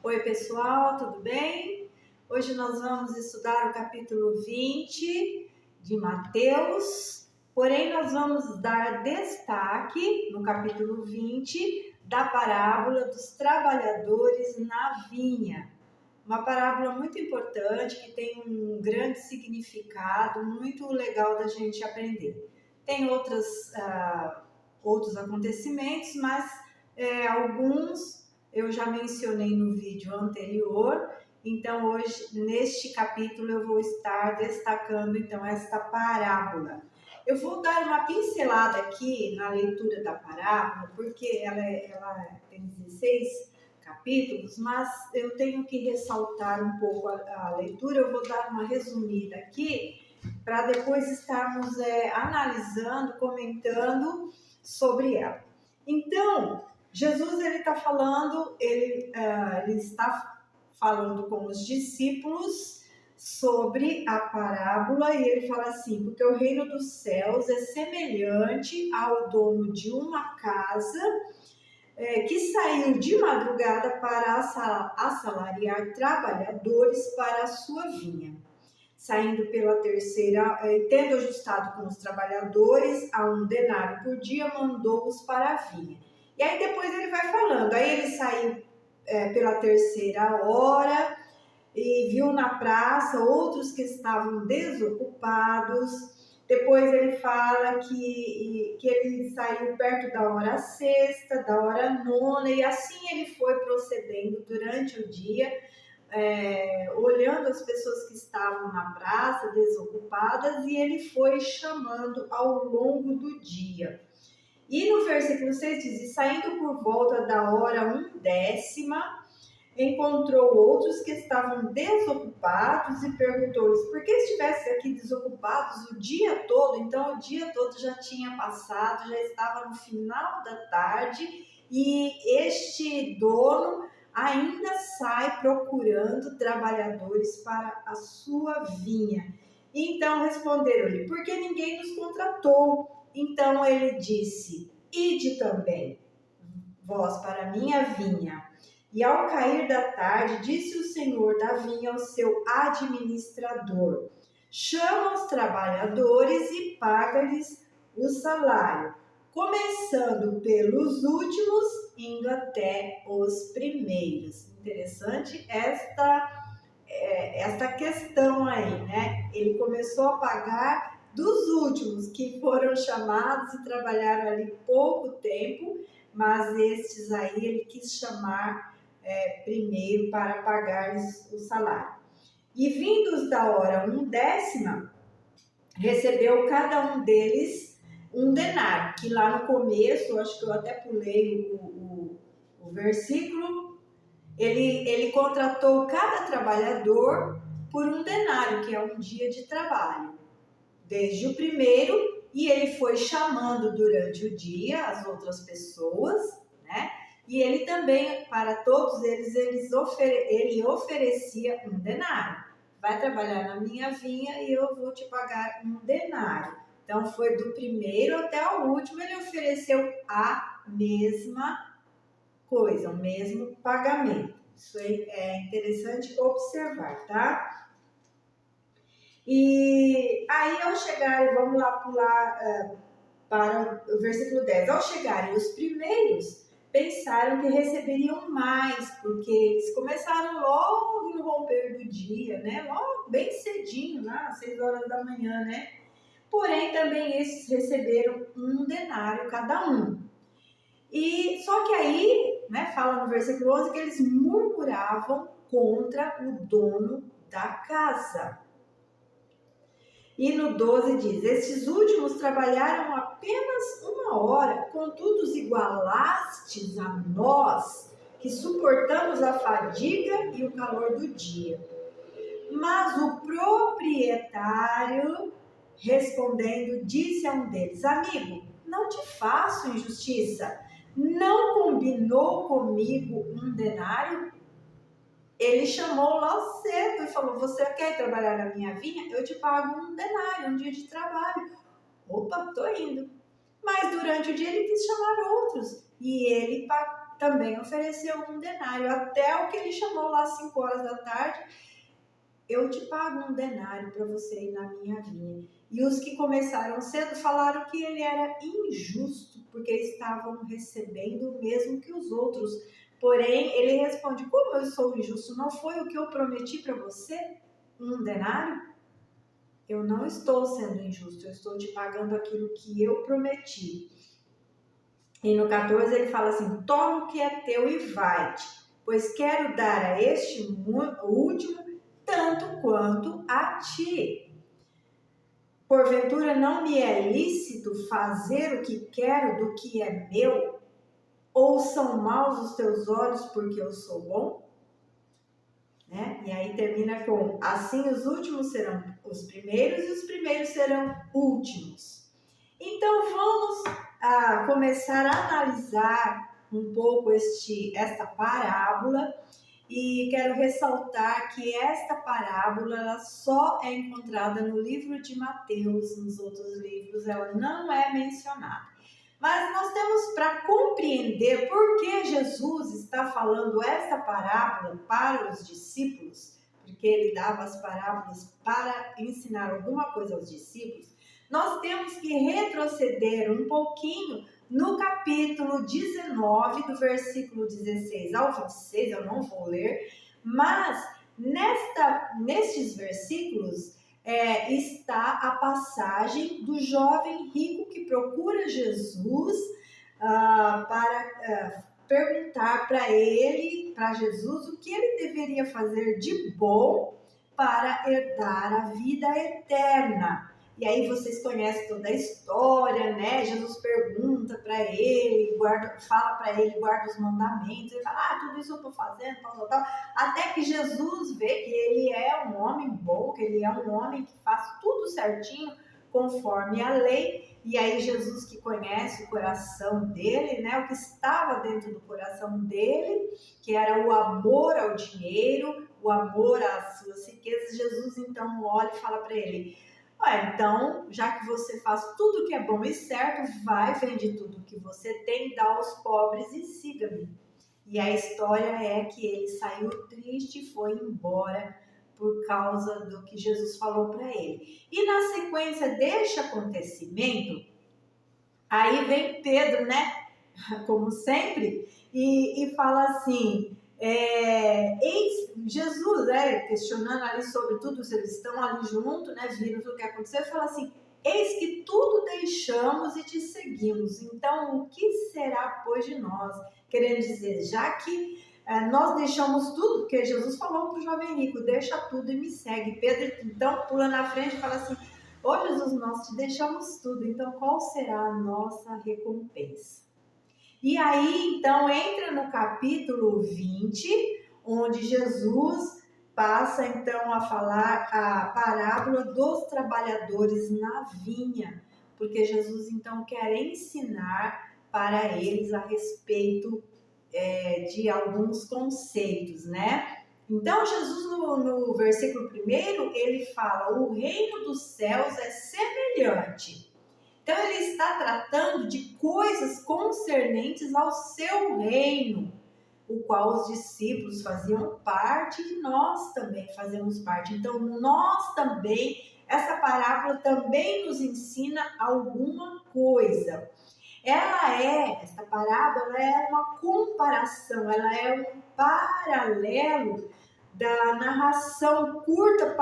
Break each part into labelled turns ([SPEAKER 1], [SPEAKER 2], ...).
[SPEAKER 1] Oi pessoal, tudo bem? Hoje nós vamos estudar o capítulo 20 de Mateus, porém nós vamos dar destaque no capítulo 20 da parábola dos trabalhadores na vinha. Uma parábola muito importante que tem um grande significado, muito legal da gente aprender. Tem outros acontecimentos, mas alguns eu já mencionei no vídeo anterior, então hoje neste capítulo eu vou estar destacando então esta parábola. Eu vou dar uma pincelada aqui na leitura da parábola, porque ela tem 16 capítulos, mas eu tenho que ressaltar um pouco a leitura, eu vou dar uma resumida aqui, para depois estarmos analisando, comentando sobre ela. Então, Jesus ele está falando com os discípulos sobre a parábola e ele fala assim: porque o reino dos céus é semelhante ao dono de uma casa que saiu de madrugada para assalariar trabalhadores para a sua vinha. Saindo pela terceira, tendo ajustado com os trabalhadores a 1 denário por dia, mandou-os para a vinha. E aí depois ele vai falando, aí ele saiu pela terceira hora e viu na praça outros que estavam desocupados. Depois ele fala que ele saiu perto da hora sexta, da hora nona, e assim ele foi procedendo durante o dia, olhando as pessoas que estavam na praça, desocupadas, e ele foi chamando ao longo do dia. E no versículo 6 diz: e saindo por volta da hora 1/10, encontrou outros que estavam desocupados e perguntou-lhes: por que estivesse aqui desocupados o dia todo? Então o dia todo já tinha passado, já estava no final da tarde e este dono ainda sai procurando trabalhadores para a sua vinha. Então responderam-lhe: porque ninguém nos contratou. Então ele disse: ide também vós para a minha vinha. E ao cair da tarde, disse o senhor da vinha ao seu administrador: chama os trabalhadores e paga-lhes o salário, começando pelos últimos, indo até os primeiros. Interessante esta questão aí, né? Ele começou a pagar dos últimos, que foram chamados e trabalharam ali pouco tempo, mas estes aí ele quis chamar primeiro para pagar-lhes o salário. E vindos da hora 1/10, recebeu cada um deles 1 denário, que lá no começo, acho que eu até pulei o versículo, ele contratou cada trabalhador por 1 denário, que é um dia de trabalho, desde o primeiro, e ele foi chamando durante o dia as outras pessoas, né? E ele também, para todos eles, ele oferecia 1 denário. Vai trabalhar na minha vinha e eu vou te pagar 1 denário. Então, foi do primeiro até o último, ele ofereceu a mesma coisa, o mesmo pagamento. Isso é interessante observar, tá? E aí, ao chegar, vamos lá pular para o versículo 10. Ao chegarem os primeiros, pensaram que receberiam mais, porque eles começaram logo no romper do dia, né? Logo bem cedinho, né? Às 6 horas da manhã, né? Porém, também esses receberam 1 denário cada um. E só que aí, né, fala no versículo 11 que eles murmuravam contra o dono da casa. E no 12 diz: estes últimos trabalharam apenas 1 hora, contudo os igualastes a nós, que suportamos a fadiga e o calor do dia. Mas o proprietário, respondendo, disse a um deles: amigo, não te faço injustiça, não combinou comigo 1 denário? Ele chamou lá cedo e falou: você quer trabalhar na minha vinha? Eu te pago 1 denário, um dia de trabalho. Opa, tô indo. Mas durante o dia ele quis chamar outros e ele também ofereceu 1 denário, até o que ele chamou lá às 5 horas da tarde. Eu te pago 1 denário para você ir na minha vinha. E os que começaram cedo falaram que ele era injusto, porque estavam recebendo o mesmo que os outros. Porém, ele responde: como eu sou injusto? Não foi o que eu prometi para você? 1 denário? Eu não estou sendo injusto, eu estou te pagando aquilo que eu prometi. E no 14 ele fala assim: toma o que é teu e vai-te, pois quero dar a este último tanto quanto a ti. Porventura não me é lícito fazer o que quero do que é meu? Ou são maus os teus olhos porque eu sou bom? Né? E aí termina com: assim os últimos serão os primeiros e os primeiros serão últimos. Então vamos começar a analisar um pouco esta parábola. E quero ressaltar que esta parábola ela só é encontrada no livro de Mateus, nos outros livros ela não é mencionada. Mas nós temos para compreender por que Jesus está falando esta parábola para os discípulos, porque ele dava as parábolas para ensinar alguma coisa aos discípulos, nós temos que retroceder um pouquinho no capítulo 19, do versículo 16 ao 26, eu não vou ler, mas nestes versículos está a passagem do jovem rico que procura Jesus para perguntar para Jesus, o que ele deveria fazer de bom para herdar a vida eterna. E aí vocês conhecem toda a história, né? Jesus pergunta para ele, fala para ele, guarda os mandamentos. Ele fala, tudo isso eu estou fazendo, tal. Até que Jesus vê que ele é um homem bom, que ele é um homem que faz tudo certinho, conforme a lei. E aí Jesus, que conhece o coração dele, né? O que estava dentro do coração dele, que era o amor ao dinheiro, o amor às suas riquezas. Jesus então olha e fala para ele: então, já que você faz tudo que é bom e certo, vai, vende tudo que você tem, dá aos pobres e siga-me. E a história é que ele saiu triste e foi embora por causa do que Jesus falou para ele. E na sequência deste acontecimento, aí vem Pedro, né? Como sempre, e fala assim: Jesus, questionando ali sobre tudo, eles estão ali junto, né, viram tudo que aconteceu, e fala assim: eis que tudo deixamos e te seguimos, então o que será pois de nós? Querendo dizer, já que nós deixamos tudo, porque Jesus falou para o jovem rico: deixa tudo e me segue. Pedro então pula na frente e fala assim: Jesus, nós te deixamos tudo, então qual será a nossa recompensa? E aí, então, entra no capítulo 20, onde Jesus passa, então, a falar a parábola dos trabalhadores na vinha, porque Jesus, então, quer ensinar para eles a respeito de alguns conceitos, né? Então, Jesus, no versículo 1, ele fala: o reino dos céus é semelhante. Então, ele está tratando de coisas concernentes ao seu reino, o qual os discípulos faziam parte e nós também fazemos parte. Então, nós também, essa parábola também nos ensina alguma coisa. Essa parábola é uma comparação, ela é um paralelo da narração curta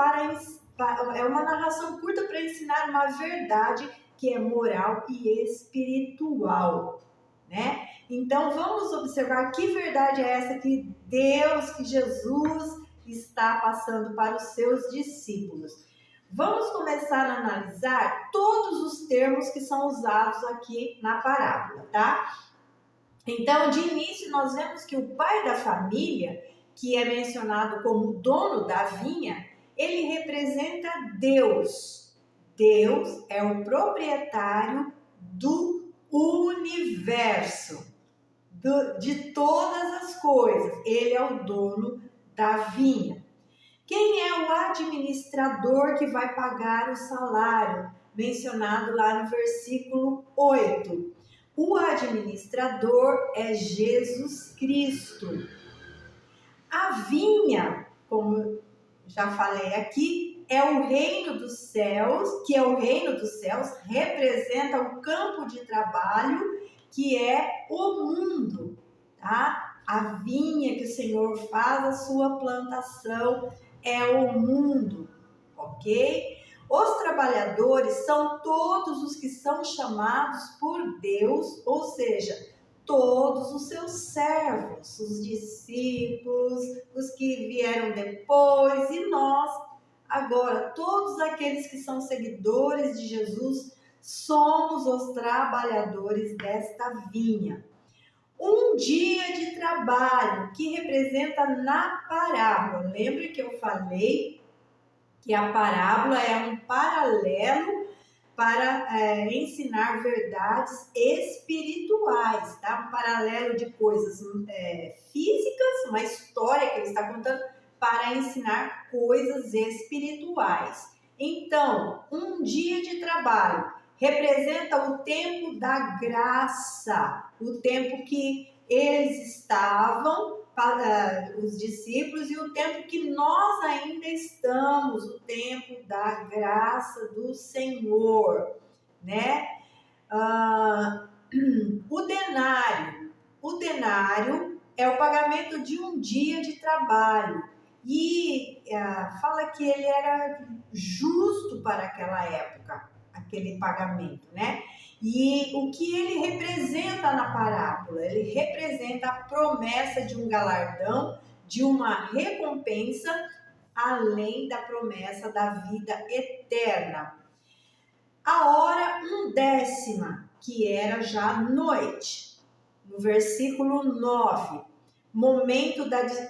[SPEAKER 1] é uma narração curta para ensinar uma verdade que é moral e espiritual, né? Então vamos observar que verdade é essa que Deus, que Jesus está passando para os seus discípulos. Vamos começar a analisar todos os termos que são usados aqui na parábola, tá? Então, de início, nós vemos que o pai da família, que é mencionado como dono da vinha, ele representa Deus. Deus é o proprietário do universo, de todas as coisas. Ele é o dono da vinha. Quem é o administrador que vai pagar o salário? Mencionado lá no versículo 8. O administrador é Jesus Cristo. A vinha, como já falei aqui, é o reino dos céus, que é o reino dos céus, representa o campo de trabalho, que é o mundo, tá? A vinha que o Senhor faz a sua plantação é o mundo, ok? Os trabalhadores são todos os que são chamados por Deus, ou seja, todos os seus servos, os discípulos, os que vieram depois e nós. Agora, todos aqueles que são seguidores de Jesus, somos os trabalhadores desta vinha. Um dia de trabalho que representa na parábola. Lembre que eu falei que a parábola é um paralelo para ensinar verdades espirituais, tá? Um paralelo de coisas físicas, uma história que ele está contando, para ensinar coisas espirituais. Então, um dia de trabalho representa o tempo da graça, o tempo que eles estavam para os discípulos e o tempo que nós ainda estamos, o tempo da graça do Senhor, né? O denário é o pagamento de um dia de trabalho e fala que ele era justo para aquela época, aquele pagamento, né? E o que ele representa na parábola? Ele representa a promessa de um galardão, de uma recompensa, além da promessa da vida eterna. A hora 1/10, que era já noite, no versículo 9,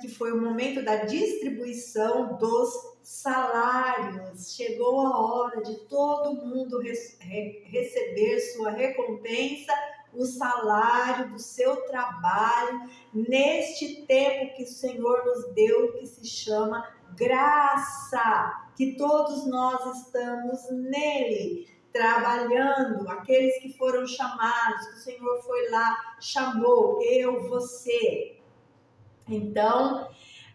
[SPEAKER 1] que foi o momento da distribuição dos salários. Chegou a hora de todo mundo receber sua recompensa, o salário do seu trabalho, neste tempo que o Senhor nos deu, que se chama graça, que todos nós estamos nele, trabalhando, aqueles que foram chamados, que o Senhor foi lá, chamou, eu, você. Então,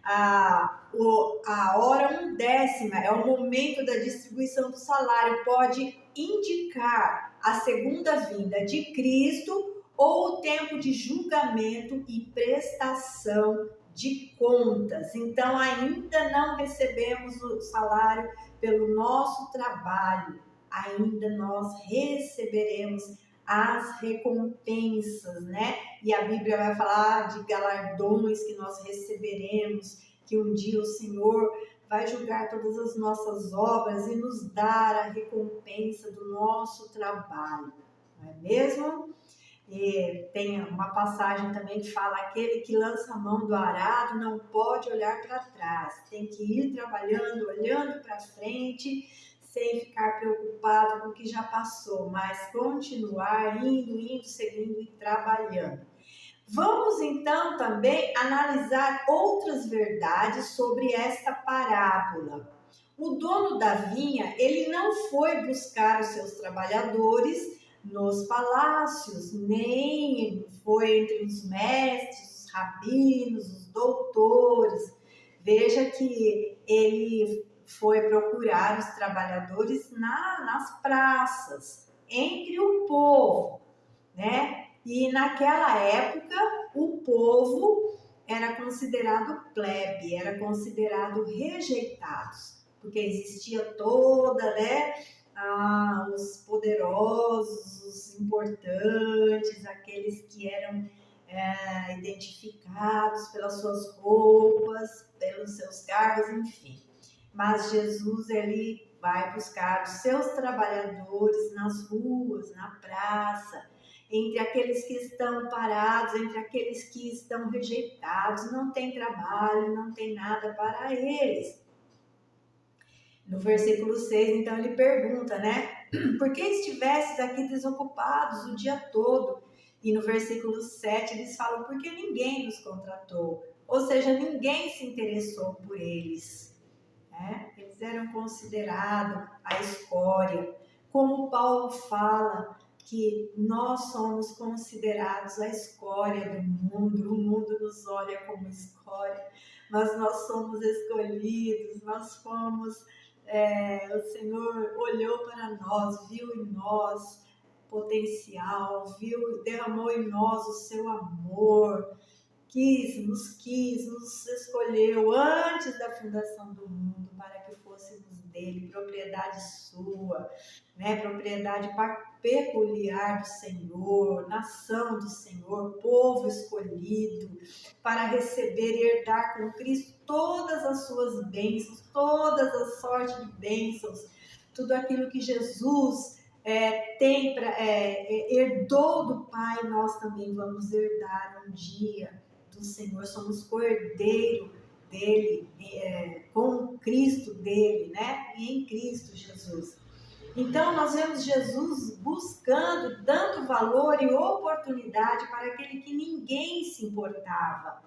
[SPEAKER 1] a hora 1/10 é o momento da distribuição do salário, pode indicar a segunda vinda de Cristo ou o tempo de julgamento e prestação de contas. Então, ainda não recebemos o salário pelo nosso trabalho, ainda nós receberemos as recompensas, né? E a Bíblia vai falar de galardões que nós receberemos, que um dia o Senhor vai julgar todas as nossas obras e nos dar a recompensa do nosso trabalho, não é mesmo? E tem uma passagem também que fala: aquele que lança a mão do arado não pode olhar para trás, tem que ir trabalhando, olhando para frente, sem ficar preocupado com o que já passou, mas continuar indo, seguindo e trabalhando. Vamos então também analisar outras verdades sobre esta parábola. O dono da vinha, ele não foi buscar os seus trabalhadores nos palácios, nem foi entre os mestres, os rabinos, os doutores. Veja que ele foi procurar os trabalhadores nas praças, entre o povo, né? E naquela época o povo era considerado plebe, era considerado rejeitados, porque existia toda, né? Os poderosos, os importantes, aqueles que eram identificados pelas suas roupas, pelos seus cargos, enfim. Mas Jesus, ele vai buscar os seus trabalhadores nas ruas, na praça, entre aqueles que estão parados, entre aqueles que estão rejeitados, não tem trabalho, não tem nada para eles. No versículo 6, então, ele pergunta, né? Por que estivesses aqui desocupados o dia todo? E no versículo 7, eles falam, porque ninguém nos contratou. Ou seja, ninguém se interessou por eles. Né? Eles eram considerados a escória. Como Paulo fala que nós somos considerados a escória do mundo, o mundo nos olha como escória, mas nós somos escolhidos, nós fomos, o Senhor olhou para nós, viu em nós potencial, viu, derramou em nós o seu amor, quis, nos escolheu antes da fundação do mundo para que fôssemos dele, propriedade sua, né? Propriedade peculiar do Senhor, nação do Senhor, povo escolhido, para receber e herdar com Cristo todas as suas bênçãos, todas as sortes de bênçãos, tudo aquilo que Jesus herdou do Pai, nós também vamos herdar um dia do Senhor, somos co-herdeiro dele, com Cristo dele, né? E em Cristo Jesus. Então nós vemos Jesus buscando, dando valor e oportunidade para aquele que ninguém se importava.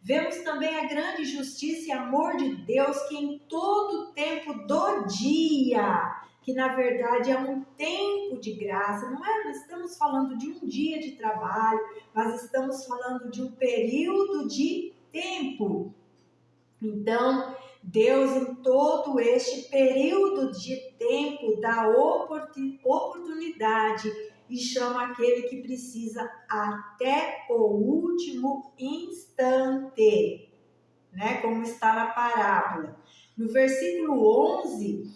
[SPEAKER 1] Vemos também a grande justiça e amor de Deus que em todo o tempo do dia, que na verdade é um tempo de graça, não estamos falando de um dia de trabalho, mas estamos falando de um período de tempo. Então, Deus em todo este período de tempo dá oportunidade e chama aquele que precisa até o último instante, né? Como está na parábola. No versículo 11,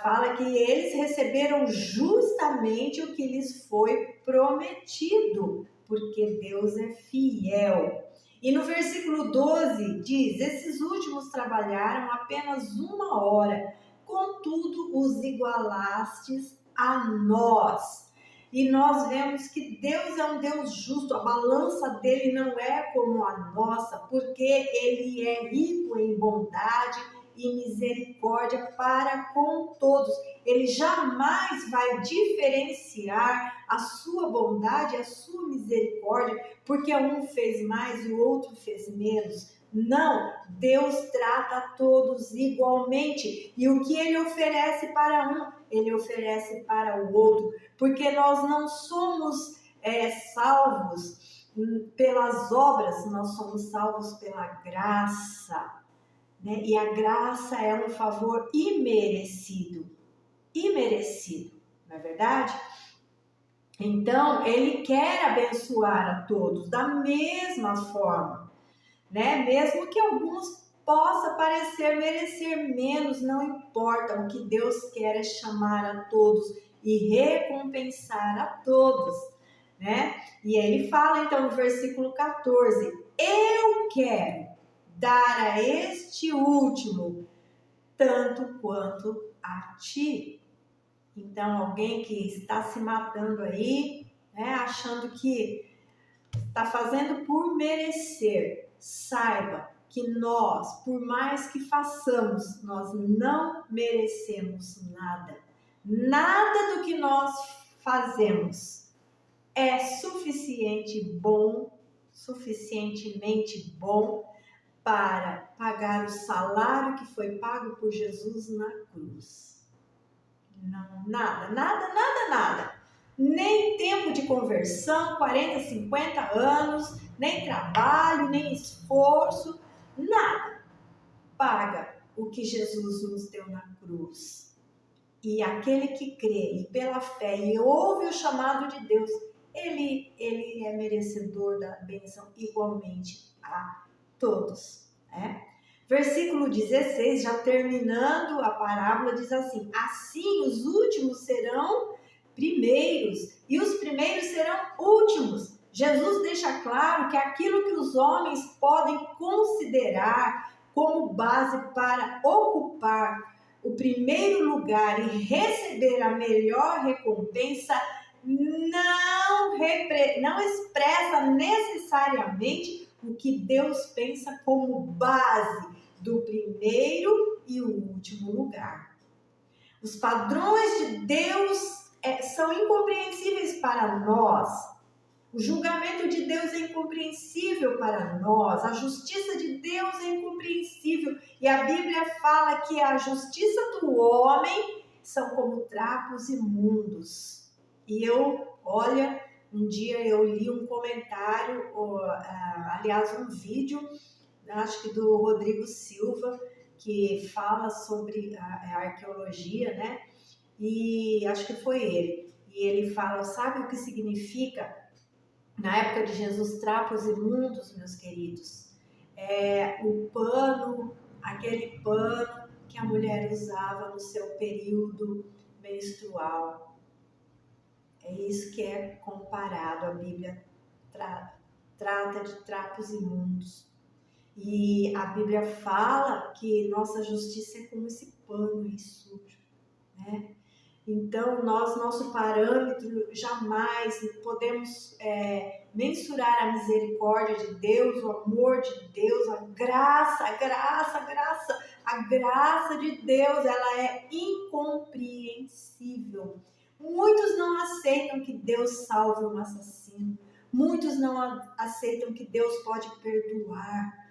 [SPEAKER 1] fala que eles receberam justamente o que lhes foi prometido, porque Deus é fiel. E no versículo 12 diz: esses últimos trabalharam apenas 1 hora, contudo os igualastes a nós. E nós vemos que Deus é um Deus justo, a balança dele não é como a nossa, porque ele é rico em bondade e misericórdia para com todos. Ele jamais vai diferenciar a sua bondade, a sua misericórdia, porque um fez mais e o outro fez menos. Não, Deus trata todos igualmente, e o que ele oferece para um, ele oferece para o outro, porque nós não somos salvos pelas obras, nós somos salvos pela graça, né? E a graça é um favor imerecido, não é verdade? Então, ele quer abençoar a todos da mesma forma, né? Mesmo que alguns possa parecer merecer menos, não importa, o que Deus quer é chamar a todos e recompensar a todos, né? E aí ele fala então no versículo 14, eu quero dar a este último tanto quanto a ti. Então alguém que está se matando aí, né, achando que está fazendo por merecer, saiba que nós, por mais que façamos, nós não merecemos nada. Nada do que nós fazemos é suficientemente bom para pagar o salário que foi pago por Jesus na cruz. Não, nada. Nem tempo de conversão, 40, 50 anos, nem trabalho, nem esforço, nada paga o que Jesus nos deu na cruz. E aquele que crê e pela fé e ouve o chamado de Deus, ele é merecedor da bênção igualmente a todos, né? Versículo 16, já terminando a parábola, diz assim: assim os últimos serão primeiros e os primeiros serão últimos. Jesus deixa claro que aquilo que os homens podem considerar como base para ocupar o primeiro lugar e receber a melhor recompensa não expressa necessariamente o que Deus pensa como base do primeiro e o último lugar. Os padrões de Deus são incompreensíveis para nós. O julgamento de Deus é incompreensível para nós. A justiça de Deus é incompreensível. E a Bíblia fala que a justiça do homem são como trapos imundos. E olha, um dia eu li um comentário, aliás, um vídeo, acho que do Rodrigo Silva, que fala sobre a arqueologia, né? E acho que foi ele. E ele fala, sabe o que significa, na época de Jesus, trapos imundos, meus queridos? O pano, aquele pano que a mulher usava no seu período menstrual. É isso que é comparado, a Bíblia trata de trapos imundos. E a Bíblia fala que nossa justiça é como esse pano aí sujo, né? Então, nosso parâmetro, jamais podemos mensurar a misericórdia de Deus, o amor de Deus, a graça de Deus, ela é incompreensível. Muitos não aceitam que Deus salve um assassino. Muitos não aceitam que Deus pode perdoar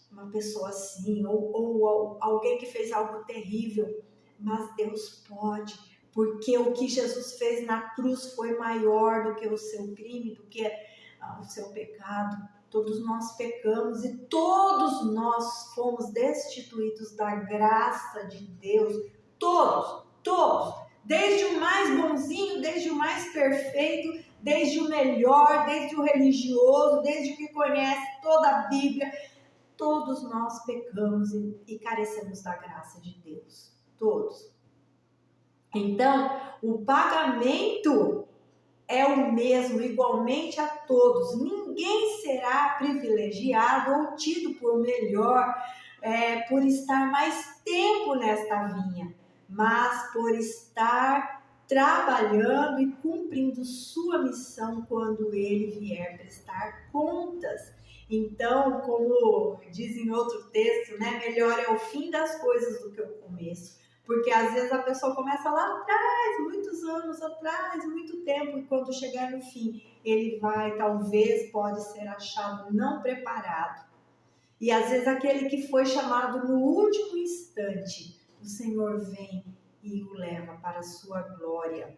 [SPEAKER 1] uma pessoa assim, ou alguém que fez algo terrível. Mas Deus pode, porque o que Jesus fez na cruz foi maior do que o seu crime, do que o seu pecado. Todos nós pecamos e todos nós fomos destituídos da graça de Deus. Todos. Desde o mais bonzinho, desde o mais perfeito, desde o melhor, desde o religioso, desde o que conhece toda a Bíblia. Todos nós pecamos e carecemos da graça de Deus. Todos. Então, o pagamento é o mesmo, igualmente a todos. Ninguém será privilegiado ou tido por melhor por estar mais tempo nesta vinha, mas por estar trabalhando e cumprindo sua missão quando ele vier prestar contas. Então, como diz em outro texto, né, melhor é o fim das coisas do que o começo. Porque às vezes a pessoa começa lá atrás, muitos anos atrás, muito tempo, e quando chegar no fim, ele pode ser achado não preparado. E às vezes aquele que foi chamado no último instante, o Senhor vem e o leva para a sua glória,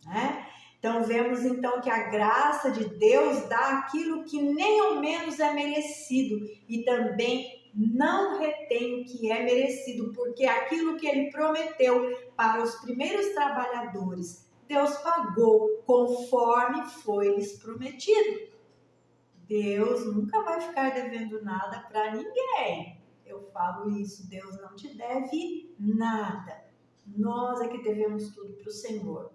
[SPEAKER 1] né? Então vemos então que a graça de Deus dá aquilo que nem ao menos é merecido e também não retém o que é merecido, porque aquilo que ele prometeu para os primeiros trabalhadores, Deus pagou conforme foi lhes prometido. Deus nunca vai ficar devendo nada para ninguém. Eu falo isso, Deus não te deve nada. Nós é que devemos tudo para o Senhor.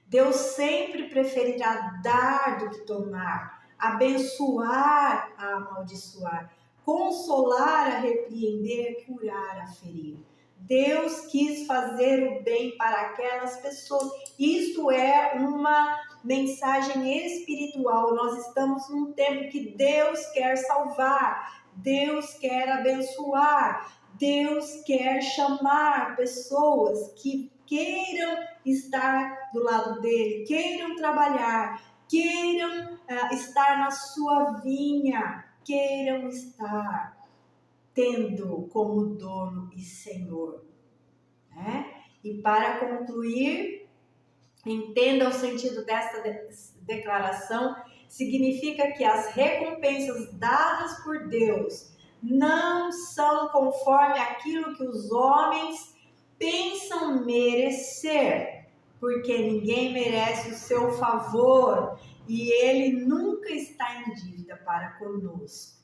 [SPEAKER 1] Deus sempre preferirá dar do que tomar, abençoar a amaldiçoar, consolar a repreender, curar a ferir. Deus quis fazer o bem para aquelas pessoas. Isto é uma mensagem espiritual. Nós estamos num tempo que Deus quer salvar, Deus quer abençoar, Deus quer chamar pessoas que queiram estar do lado dele, queiram trabalhar, queiram estar na sua vinha, queiram estar tendo como dono e senhor, né? E para concluir, entenda o sentido desta declaração, significa que as recompensas dadas por Deus não são conforme aquilo que os homens pensam merecer, porque ninguém merece o seu favor e ele nunca está em dívida para conosco.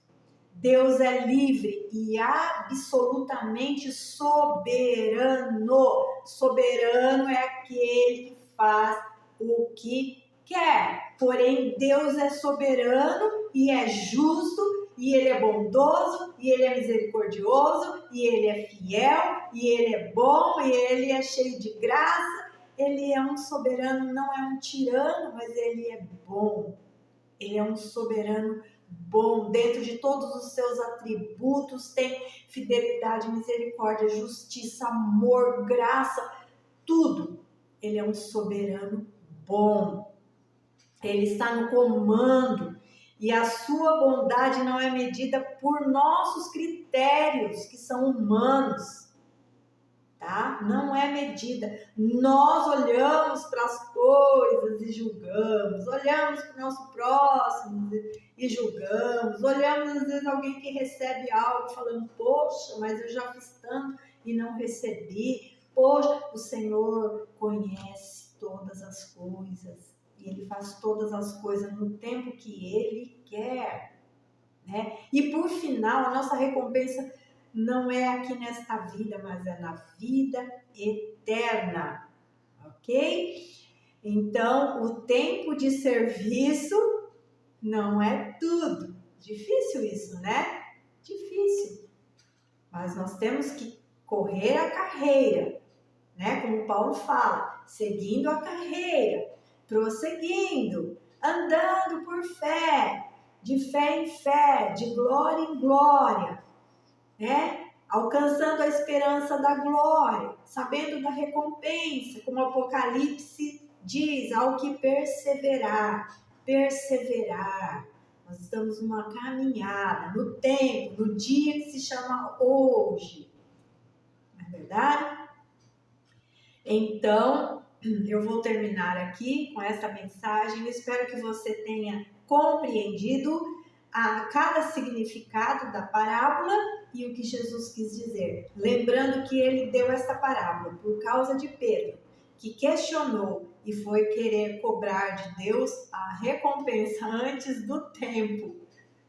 [SPEAKER 1] Deus é livre e absolutamente soberano. Soberano é aquele que faz o que quer. Porém, Deus é soberano e é justo, e ele é bondoso, e ele é misericordioso, e ele é fiel, e ele é bom, e ele é cheio de graça. Ele é um soberano, não é um tirano, mas ele é bom. Ele é um soberano bom, dentro de todos os seus atributos, tem fidelidade, misericórdia, justiça, amor, graça, tudo. Ele é um soberano bom. Ele está no comando e a sua bondade não é medida por nossos critérios, que são humanos, tá? Não é medida. Nós olhamos para as coisas e julgamos. julgamos, olhamos para o nosso próximo e julgamos, olhamos às vezes alguém que recebe algo falando, poxa, mas eu já fiz tanto e não recebi. Poxa, o Senhor conhece todas as coisas e Ele faz todas as coisas no tempo que Ele quer, né? E por final, a nossa recompensa não é aqui nesta vida, mas é na vida eterna, ok? Então, o tempo de serviço não é tudo. Difícil isso, né? Difícil. Mas nós temos que correr a carreira, né? Como Paulo fala, seguindo a carreira, prosseguindo, andando por fé, de fé em fé, de glória em glória, né? Alcançando a esperança da glória, sabendo da recompensa, como Apocalipse diz, ao que perseverar, perseverar. Nós estamos numa caminhada, no tempo, no dia que se chama hoje, não é verdade? Então, eu vou terminar aqui com essa mensagem. Eu espero que você tenha compreendido cada significado da parábola e o que Jesus quis dizer. Lembrando que ele deu essa parábola por causa de Pedro, que questionou e foi querer cobrar de Deus a recompensa antes do tempo.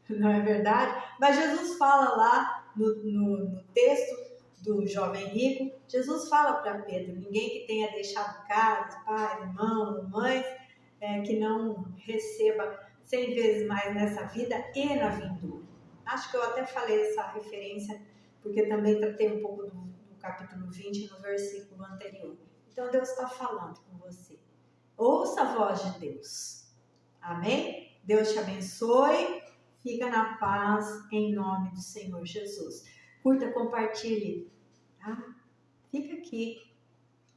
[SPEAKER 1] Não é verdade? Mas Jesus fala lá no texto do jovem rico, Jesus fala para Pedro, ninguém que tenha deixado casa, pai, irmão, mãe, que não receba 100 vezes mais nessa vida e na vindoura. Acho que eu até falei essa referência, porque também tratei um pouco do capítulo 20 no versículo anterior. Então Deus está falando com você. Ouça a voz de Deus. Amém? Deus te abençoe. Fica na paz em nome do Senhor Jesus. Curta, compartilhe. Tá? Fica aqui.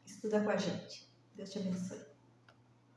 [SPEAKER 1] Estuda com a gente. Deus te abençoe.